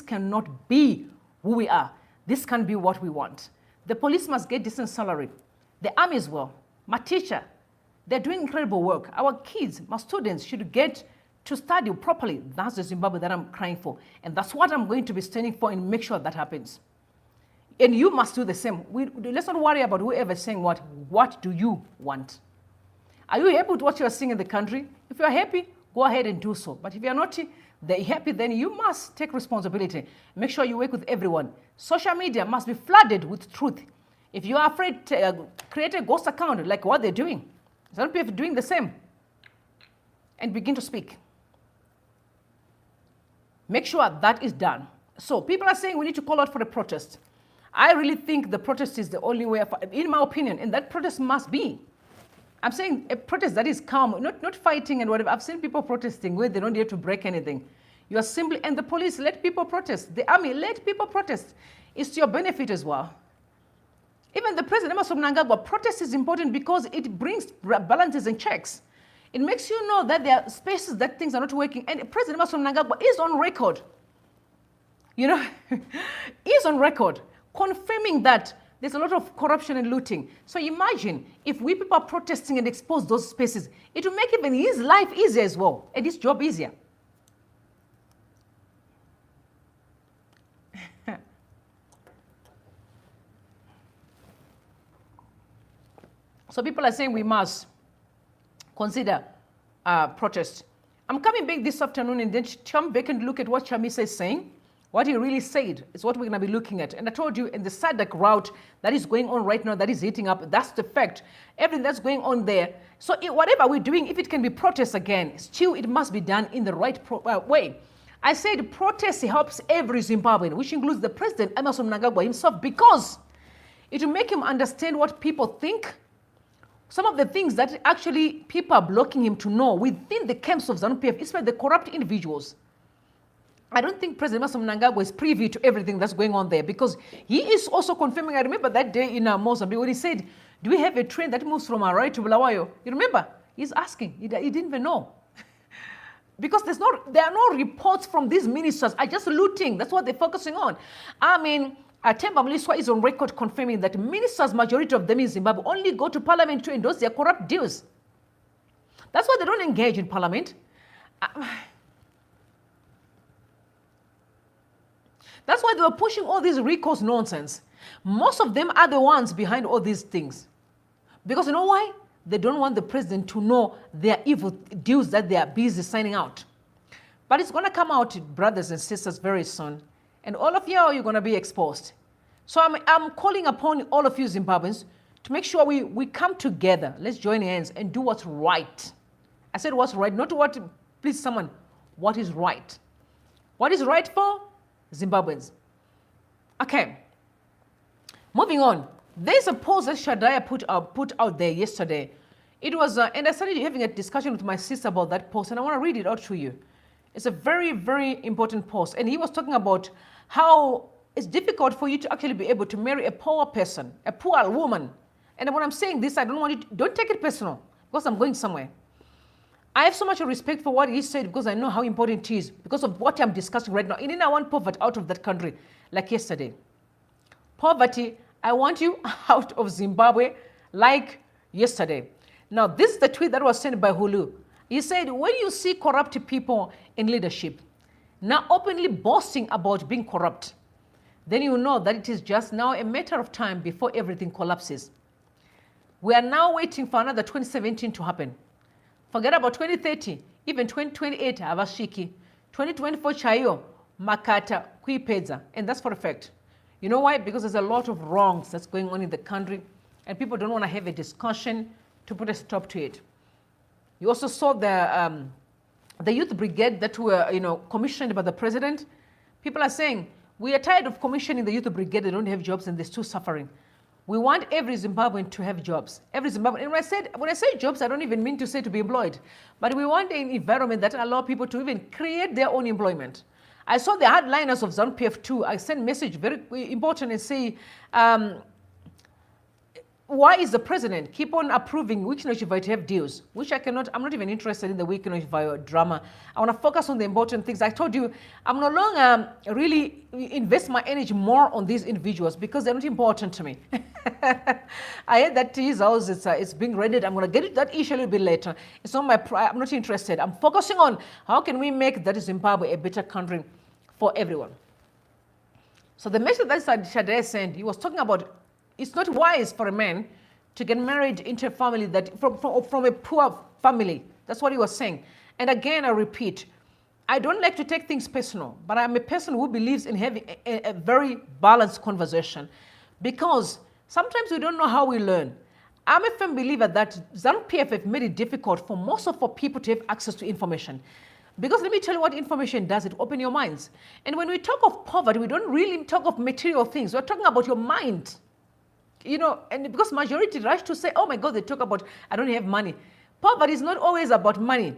cannot be who we are. This can be what we want. The police must get decent salary. The army as well. My teacher, they're doing incredible work. Our kids, my students should get to study properly. That's the Zimbabwe that I'm crying for. And that's what I'm going to be standing for and make sure that happens. And you must do the same. Let's not worry about whoever's saying what. What do you want? Are you happy with what you're seeing in the country? If you're happy, go ahead and do so. But if you're not happy, then you must take responsibility. Make sure you work with everyone. Social media must be flooded with truth. If you are afraid to create a ghost account like what they're doing, some people doing the same, and begin to speak. Make sure that is done. So people are saying we need to call out for a protest. I really think the protest is the only way, in my opinion, and that protest must be. I'm saying a protest that is calm, not fighting and whatever. I've seen people protesting where they don't dare to break anything. You are simply, and the police, let people protest. The army, let people protest. It's to your benefit as well. Even the president of Mnangagwa, protest is important because it brings balances and checks. It makes you know that there are spaces that things are not working. And President of Mnangagwa is on record. You know, is on record confirming that there's a lot of corruption and looting. So imagine if we people are protesting and expose those spaces, it will make even his life easier as well, and his job easier. So people are saying we must consider protest. I'm coming back this afternoon and then come back and look at what Chamisa is saying. What he really said is what we're going to be looking at. And I told you in the SADC route that is going on right now, that is heating up, that's the fact. Everything that's going on there. So whatever we're doing, if it can be protest again, still it must be done in the right way. I said protest helps every Zimbabwean, which includes the president, Emmerson Mnangagwa himself, because it will make him understand what people think. Some of the things that actually people are blocking him to know within the camps of ZANU-PF, especially the corrupt individuals. I don't think President Mnangagwa is privy to everything that's going on there because he is also confirming. I remember that day in Mozambique when he said, do we have a train that moves from Harare to Bulawayo? You remember? He's asking. He didn't even know. Because there are no reports from these ministers are just looting. That's what they're focusing on. I mean, Themba Mliswa is on record confirming that ministers, majority of them in Zimbabwe, only go to parliament to endorse their corrupt deals. That's why they don't engage in parliament. That's why they were pushing all these recourse nonsense. Most of them are the ones behind all these things. Because you know why? They don't want the president to know their evil deals that they are busy signing out. But it's going to come out, brothers and sisters, very soon. And all of you are going to be exposed. So I'm calling upon all of you Zimbabweans to make sure we come together. Let's join hands and do what's right. I said what's right, not what, please someone, what is right. What is right for Zimbabweans? Okay. Moving on. There's a post that Shadaya put out there yesterday. It was, and I started having a discussion with my sister about that post, and I want to read it out to you. It's a very, very important post. And he was talking about how it's difficult for you to actually be able to marry a poor person, a poor woman. And when I'm saying this, I don't want you to, don't take it personal, because I'm going somewhere. I have so much respect for what he said because I know how important it is because of what I'm discussing right now. And I want poverty out of that country, like yesterday. Poverty, I want you out of Zimbabwe, like yesterday. Now, this is the tweet that was sent by Hulu. He said, when you see corrupt people in leadership, now openly boasting about being corrupt, then you know that it is just now a matter of time before everything collapses. We are now waiting for another 2017 to happen. Forget about 2030, even 2028, avashiki. 2024, chayo, makata, kuipedza. And that's for a fact. You know why? Because there's a lot of wrongs that's going on in the country, and people don't want to have a discussion to put a stop to it. You also saw the youth brigade that were, commissioned by the president. People are saying, we are tired of commissioning the youth brigade. They don't have jobs and they're still suffering. We want every Zimbabwean to have jobs. Every Zimbabwean. And when I say jobs, I don't even mean to say to be employed. But we want an environment that allows people to even create their own employment. I saw the hardliners of ZANU-PF too. I sent a message very important and say, why is the president keep on approving Wiki to have deals, which I'm not even interested in the Wiki drama. I want to focus on the important things. I told you, I'm no longer really invest my energy more on these individuals because they're not important to me. I heard that his house it's being rented. I'm going to get it, that issue a little bit later. It's not I'm not interested. I'm focusing on how can we make that Zimbabwe a better country for everyone. So the message that Shade sent, he was talking about it's not wise for a man to get married into a family that from a poor family. That's what he was saying. And again, I repeat, I don't like to take things personal, but I'm a person who believes in having a very balanced conversation because sometimes we don't know how we learn. I'm a firm believer that ZANU-PF have made it difficult for most of our people to have access to information. Because let me tell you what information does, it opens your minds. And when we talk of poverty, we don't really talk of material things. We're talking about your mind. You know, and because majority rush to say, oh my God, they talk about, I don't have money. Poverty is not always about money.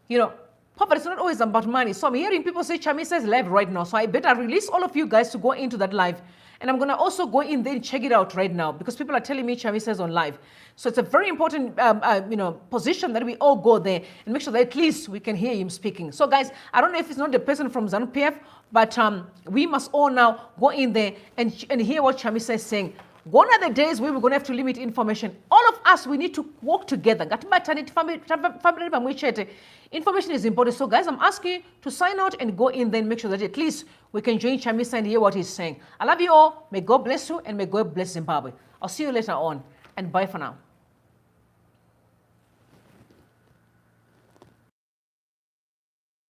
You know, poverty is not always about money. So I'm hearing people say Chamisa is live right now. So I better release all of you guys to go into that live. And I'm going to also go in there and check it out right now because people are telling me Chamisa is on live. So it's a very important, position that we all go there and make sure that at least we can hear him speaking. So guys, I don't know if it's not the person from ZANU-PF, but we must all now go in there and hear what Chamisa is saying. Gone are the days where we're going to have to limit information. All of us, we need to work together. Information is important. So guys, I'm asking you to sign out and go in there and make sure that at least we can join Chamisa and hear what he's saying. I love you all. May God bless you and may God bless Zimbabwe. I'll see you later on and bye for now.